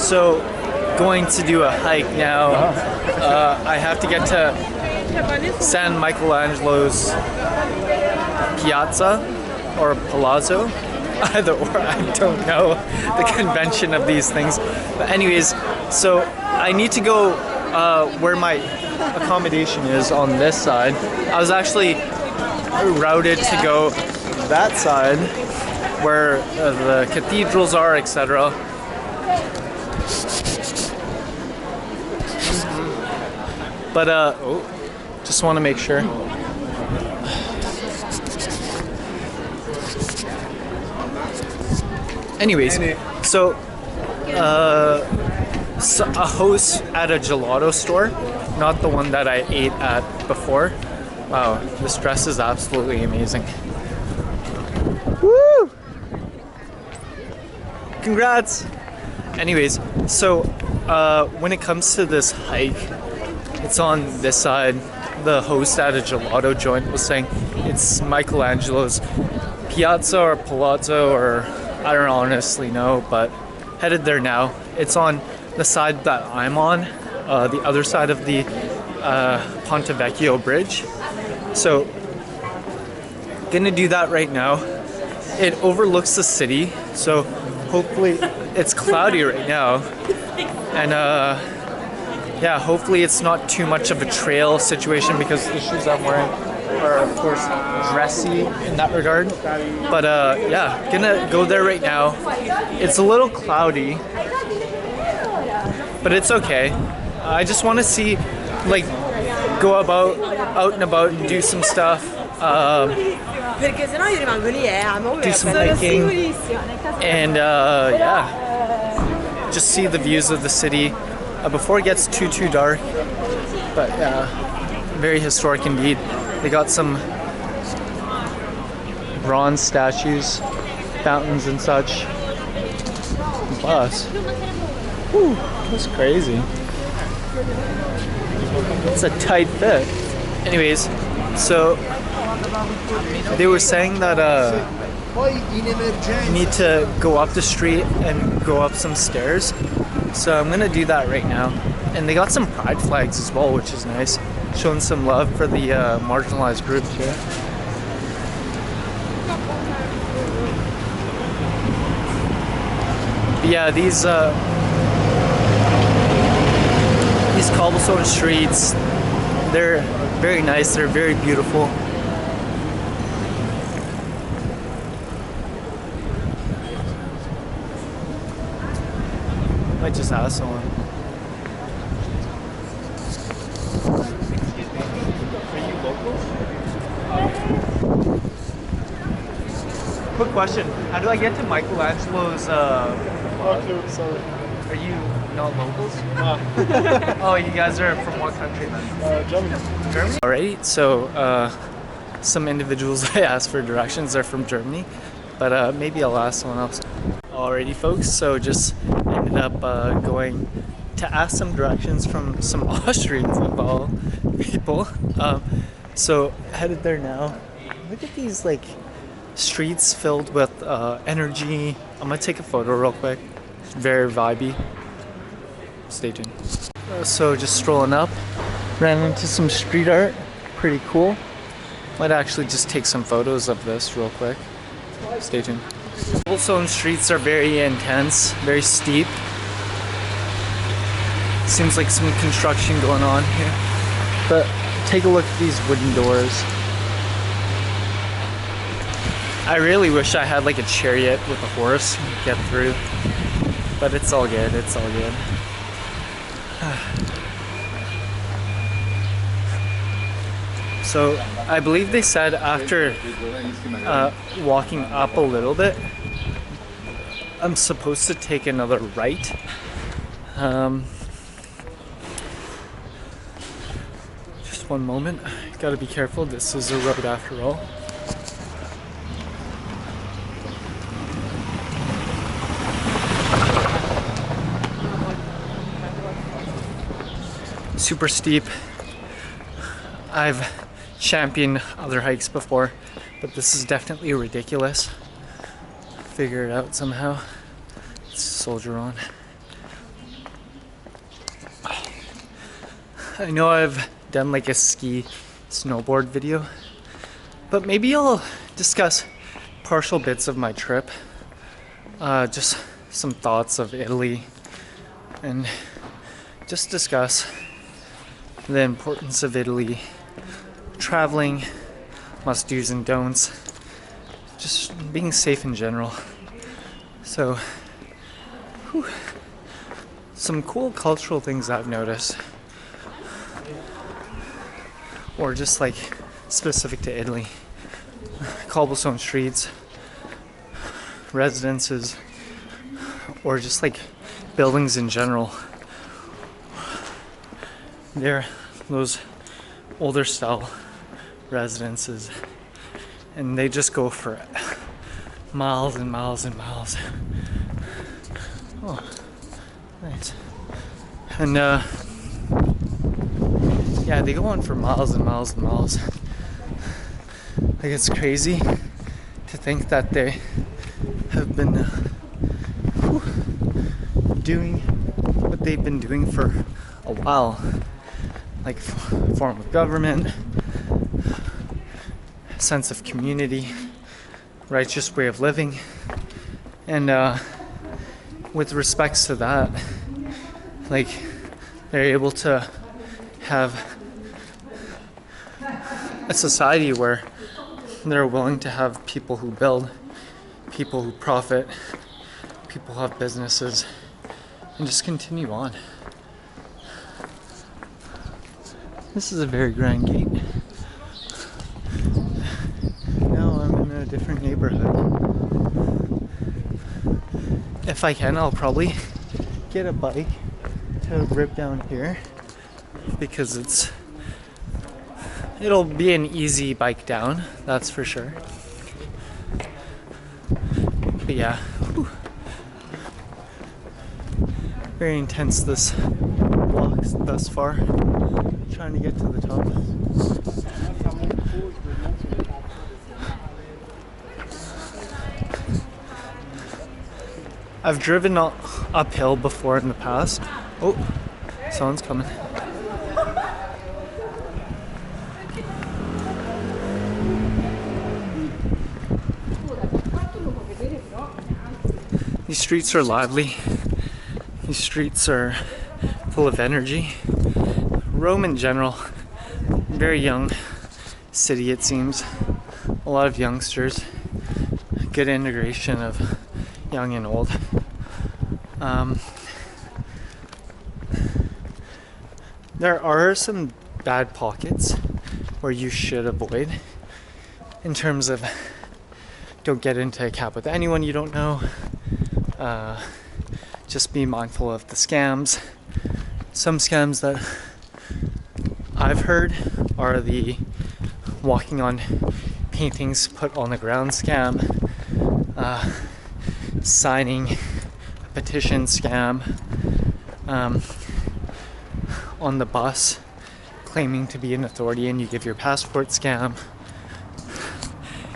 So, going to do a hike now. I have to get to San Michelangelo's Piazza or Palazzo. Either or, I don't know the convention of these things. But anyways, so I need to go where my accommodation is on this side. I was actually routed to go that side where the cathedrals are, etc. But just want to make sure. Anyways, so a host at a gelato store, not the one that I ate at before. Wow, this dress is absolutely amazing. Woo! Congrats! Anyways, so when it comes to this hike, it's on this side. The host at a gelato joint was saying it's Michelangelo's Piazza or Palazzo, or I don't honestly know, but headed there now. It's on the side that I'm on, the other side of the Ponte Vecchio bridge. So, gonna do that right now. It overlooks the city, so hopefully it's cloudy right now. And yeah, hopefully it's not too much of a trail situation because the shoes I'm wearing are, of course, dressy in that regard. But yeah, gonna go there right now. It's a little cloudy, but it's okay. I just want to see, like, go out and about and do some stuff. Do some hiking. And yeah, just see the views of the city before it gets too dark. But yeah, very historic indeed. They got some bronze statues, fountains and such. Plus, whew, that's crazy. It's a tight fit. Anyways, so they were saying that you need to go up the street and go up some stairs. So I'm gonna do that right now. And they got some pride flags as well, which is nice. Showing some love for the marginalized groups here. But yeah, these cobblestone streets, they're very nice, they're very beautiful. Might just ask someone. Quick question. How do I get to Michelangelo's Sorry. Are you not locals? Oh, you guys are from what country then? Germany. Germany? Alright, so some individuals I asked for directions are from Germany, but maybe I'll ask someone else. Alrighty folks, so just ended up going to ask some directions from some Austrians of all people. So headed there now. Look at these like streets filled with energy. I'm gonna take a photo real quick. Very vibey. Stay tuned. So just strolling up, ran into some street art. Pretty cool. Might actually just take some photos of this real quick. Stay tuned. Cobblestone streets are very intense, very steep. Seems like some construction going on here. But take a look at these wooden doors. I really wish I had like a chariot with a horse to get through. But it's all good, it's all good. So I believe they said after walking up a little bit, I'm supposed to take another right. Just one moment, gotta be careful, this is a road after all. Super steep. I've championed other hikes before, but this is definitely ridiculous. Figure it out somehow. Let's soldier on. I know I've done like a ski snowboard video, but maybe I'll discuss partial bits of my trip. Just some thoughts of Italy and just discuss the importance of Italy, traveling, must-dos and don'ts, just being safe in general. So, some cool cultural things I've noticed, or just like specific to Italy. Cobblestone streets, residences, or just like buildings in general. They're those older style residences, and they just go for miles and miles and miles. Oh, nice. And yeah, they go on for miles and miles and miles. Like, it's crazy to think that they have been doing what they've been doing for a while. Like, form of government, sense of community, righteous way of living. And with respects to that, like, they're able to have a society where they're willing to have people who build, people who profit, people who have businesses, and just continue on. This is a very grand gate. Now I'm in a different neighborhood. If I can, I'll probably get a bike to rip down here, because it'll be an easy bike down, that's for sure. But yeah, very intense this walk thus far. Trying to get to the top. I've driven uphill before in the past. Oh, someone's coming. These streets are lively. These streets are full of energy. Rome in general, very young city it seems. A lot of youngsters. Good integration of young and old. There are some bad pockets where you should avoid, in terms of don't get into a cab with anyone you don't know. Just be mindful of the scams. Some scams that I've heard are the walking on paintings put on the ground scam, signing a petition scam, on the bus claiming to be an authority and you give your passport scam,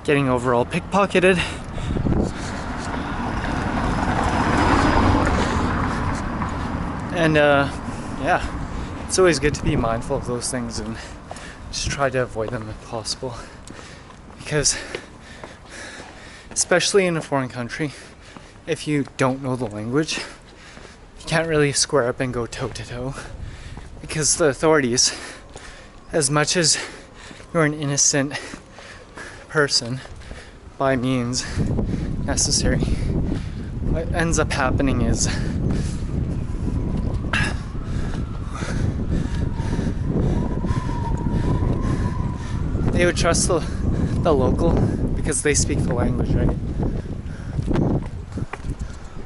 getting overall pickpocketed. And yeah, it's always good to be mindful of those things and just try to avoid them if possible. Because, especially in a foreign country, if you don't know the language, you can't really square up and go toe to toe. Because the authorities, as much as you're an innocent person by means necessary, what ends up happening is they would trust the local because they speak the language, right?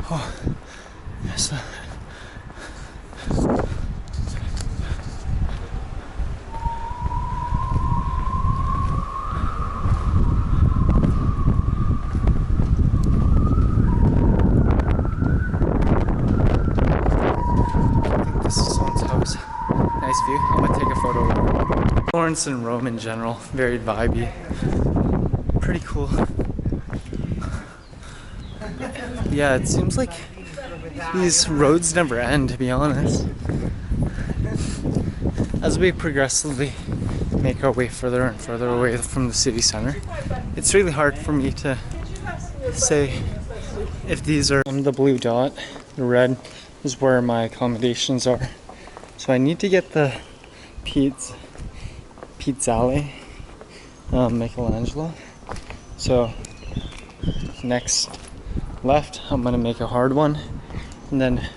Oh, there's the... I think this is someone's house. Nice view. I'm gonna take a photo of it. Florence and Rome in general, very vibey. Pretty cool. Yeah, it seems like these roads never end, to be honest. as we progressively make our way further and further away from the city center, it's really hard for me to say if these are on the blue dot. The red is where my accommodations are. So I need to get the Piazzale Michelangelo. So next left, I'm gonna make a hard one and then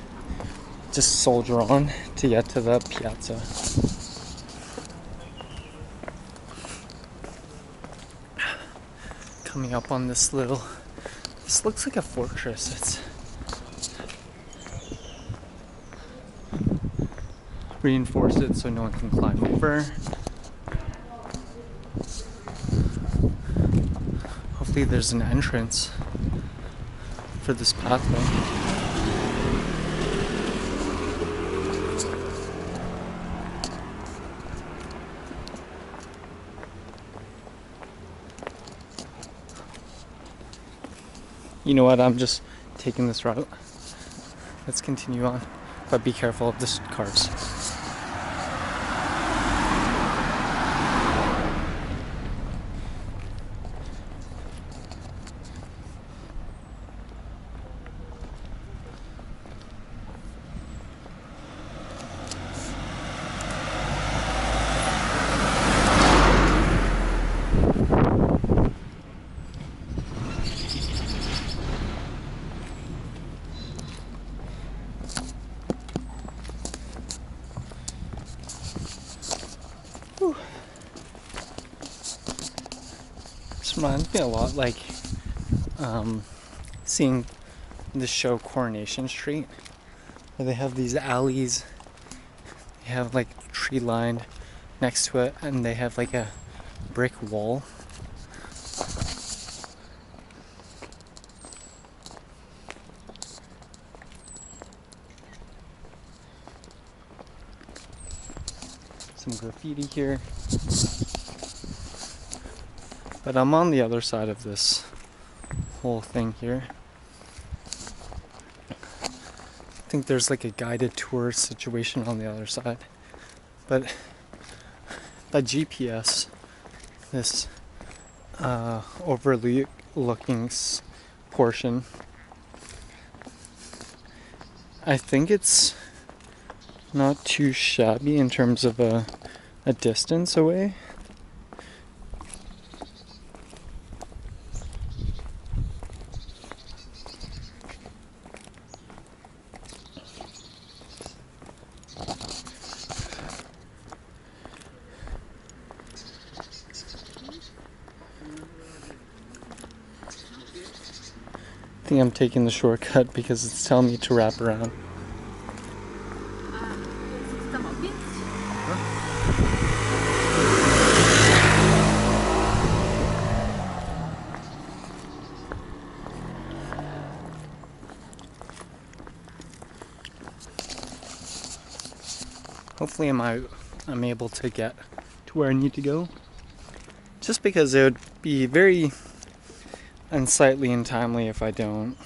just soldier on to get to the piazza. Coming up on this looks like a fortress. It's reinforce it so no one can climb over. Hopefully there's an entrance for this pathway. You know what, I'm just taking this route. Let's continue on, but be careful of the cars. This reminds me a lot like seeing the show Coronation Street, where they have these alleys, they have like tree lined next to it, and they have like a brick wall. Some graffiti here. But I'm on the other side of this whole thing here. I think there's like a guided tour situation on the other side. But by GPS, this overlooking portion, I think it's not too shabby in terms of a distance away. I think I'm taking the shortcut because it's telling me to wrap around. Hopefully I'm able to get to where I need to go. Just because it would be very unsightly and timely if I don't.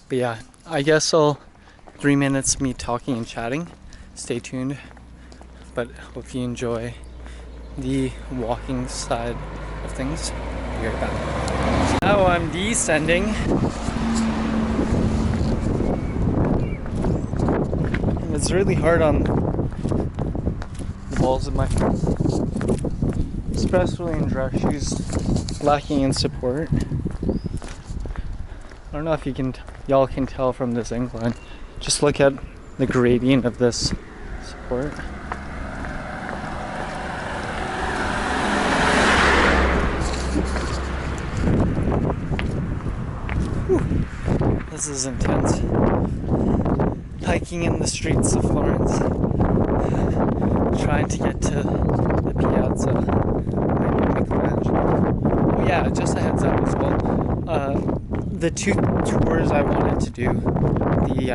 But yeah, I guess 3 minutes me talking and chatting. Stay tuned. But hope you enjoy the walking side of things. Be right back. Now I'm descending. It's really hard on the balls of my feet, especially in dress shoes, lacking in support. I don't know if y'all can tell from this incline. Just look at the gradient of this support. Whew. This is intense. Hiking in the streets of Florence, trying to get to the Piazza Michelangelo. Oh yeah, just a heads up as well. The two tours I wanted to do, the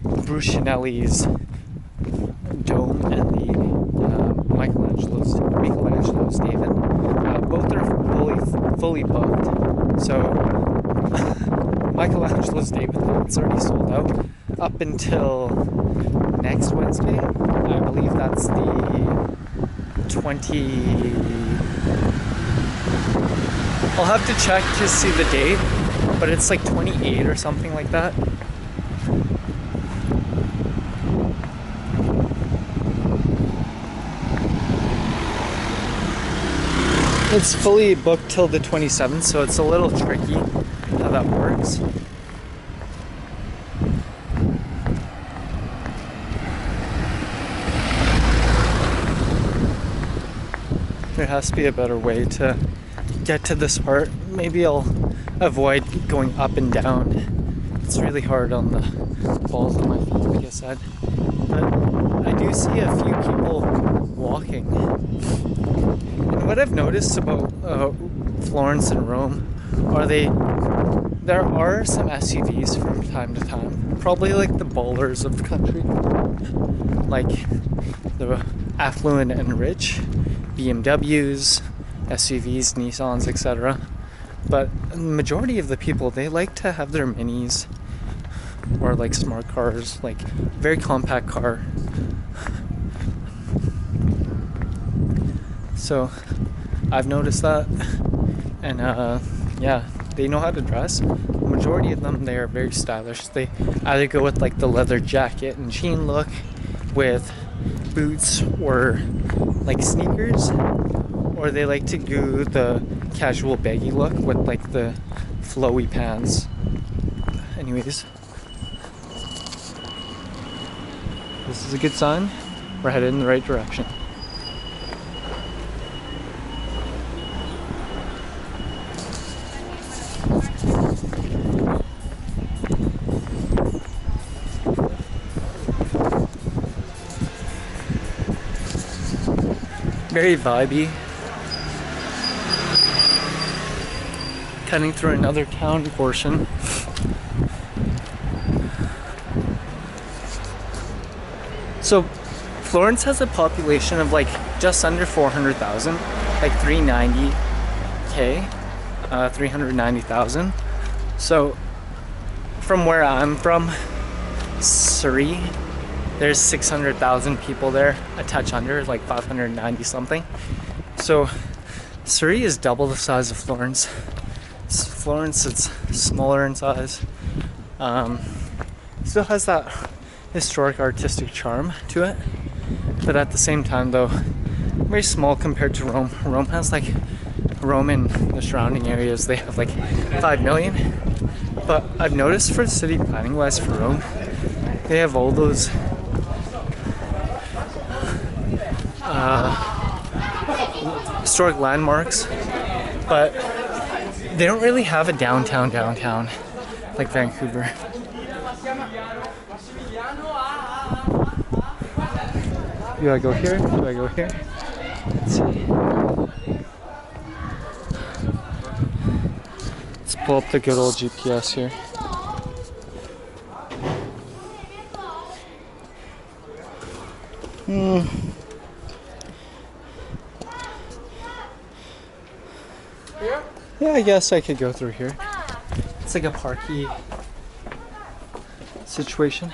Brunelleschi's dome and the Michelangelo's David, both are fully booked. So Michelangelo's David, it's already sold out up until next Wednesday. I believe that's the 20. I'll have to check to see the date, but it's like 28 or something like that. It's fully booked till the 27th, so it's a little tricky how that works. There has to be a better way to get to this part. Maybe I'll avoid going up and down. It's really hard on the balls of my feet, like I said. But I do see a few people walking. And what I've noticed about Florence and Rome are there are some SUVs from time to time. Probably like the ballers of the country. Like the affluent and rich. BMWs, SUVs, Nissans, etc. But the majority of the people, they like to have their minis or like smart cars, like very compact car. So I've noticed that, and yeah, they know how to dress. The majority of them, they are very stylish. They either go with like the leather jacket and jean look with boots or like sneakers, or they like to do the casual baggy look with like the flowy pants. Anyways, this is a good sign. We're headed in the right direction. Very vibey. Cutting through another town portion. So Florence has a population of like just under 400,000, like 390,000. So from where I'm from, Surrey, there's 600,000 people there, a touch under, like 590 something. So Surrey is double the size of Florence. Florence, it's smaller in size. Still has that historic artistic charm to it, but at the same time though, very small compared to Rome. Rome and the surrounding areas, they have like 5 million. But I've noticed for city planning wise for Rome, they have all those historic landmarks, but they don't really have a downtown like Vancouver. Do I go here? Do I go here? Let's see. Let's pull up the good old GPS here. Yeah, I guess I could go through here. It's like a parky situation.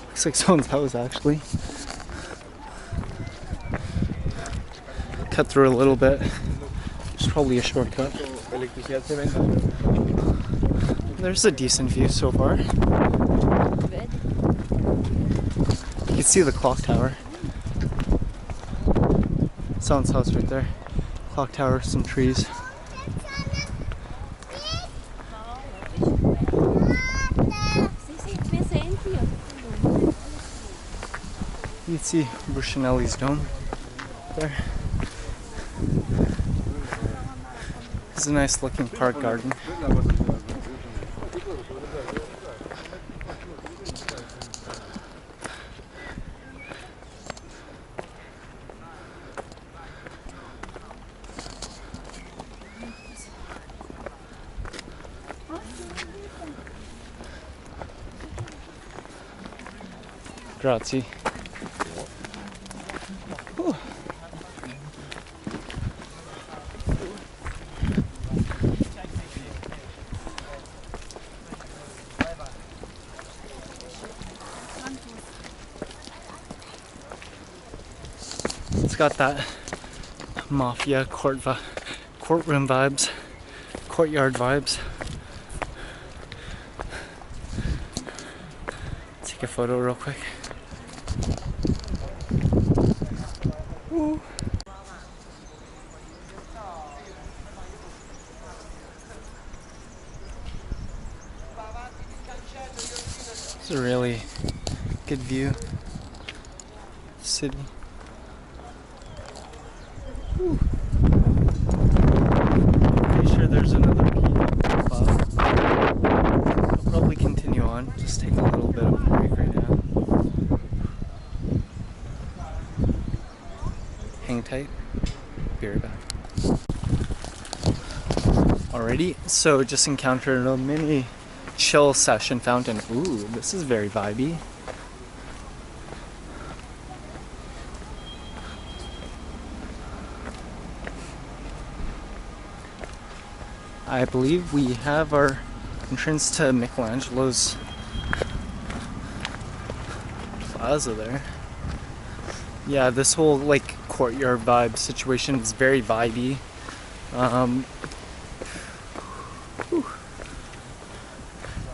Looks like someone's house actually. Cut through a little bit. It's probably a shortcut. There's a decent view so far. You can see the clock tower. Someone's house right there. Clock tower, some trees. You can see Brunelleschi's dome there. It's a nice looking park garden. Grazie. Ooh. got that mafia courtroom vibes, courtyard vibes. Take a photo real quick. Woo. It's a really good view. City. Woo. Pretty sure there's another peak above. I'll probably continue on. Just take a little bit of a break right now. Hang tight. Be right back. Alrighty, so just encountered a mini chill session fountain. Ooh, this is very vibey. I believe we have our entrance to Michelangelo's plaza there. Yeah, this whole like courtyard vibe situation is very vibey.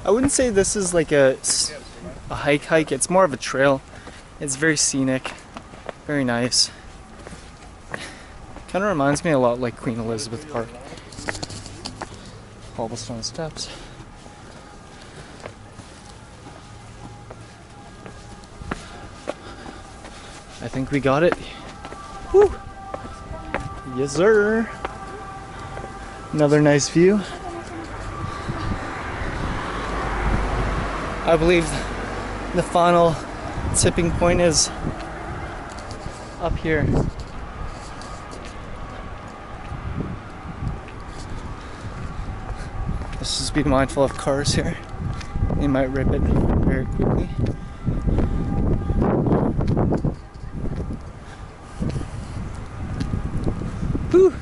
I wouldn't say this is like a hike. It's more of a trail. It's very scenic, very nice. Kind of reminds me a lot like Queen Elizabeth Park. Cobblestone steps. I think we got it. Woo! Yes, sir. Another nice view. I believe the final tipping point is up here. Let's just be mindful of cars here. They might rip it very quickly. Whew.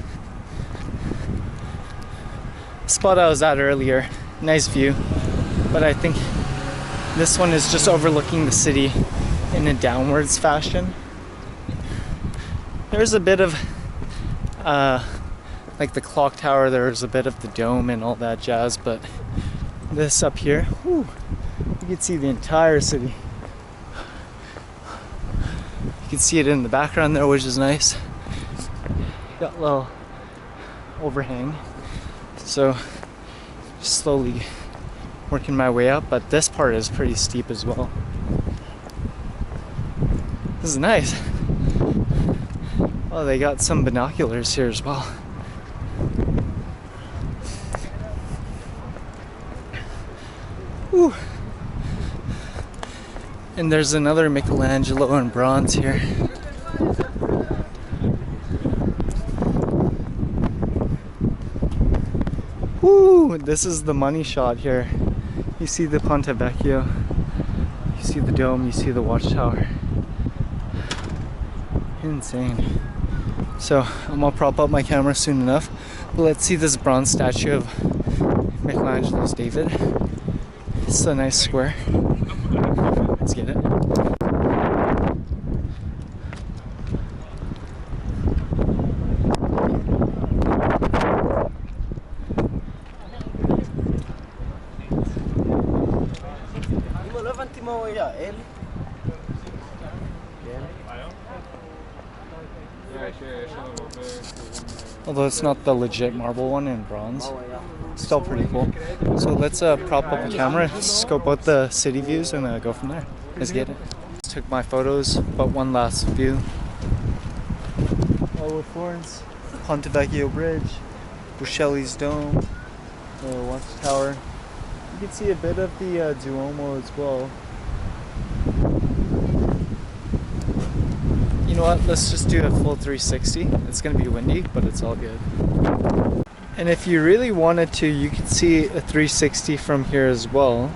Spot I was at earlier, nice view, but I think this one is just overlooking the city in a downwards fashion. There's a bit of like the clock tower, there's a bit of the dome and all that jazz, but this up here, whew, you can see the entire city. You can see it in the background there, which is nice. Got a little overhang, so just slowly working my way up, but this part is pretty steep as well. This is nice. Oh, they got some binoculars here as well. Woo. And there's another Michelangelo in bronze here. Woo! This is the money shot here. You see the Ponte Vecchio, you see the dome, you see the watchtower. Insane. So I'm gonna prop up my camera soon enough, but let's see this bronze statue of Michelangelo's David. It's a nice square. Let's get it. Although it's not the legit marble one in bronze, still pretty cool. So let's prop up the camera, scope out the city views, and go from there. Let's get it. Just took my photos, but one last view. Over Florence, Ponte Vecchio Bridge, Buscelli's Dome, the watchtower. You can see a bit of the Duomo as well. You know what, let's just do a full 360. It's gonna be windy, but it's all good. And if you really wanted to, you could see a 360 from here as well.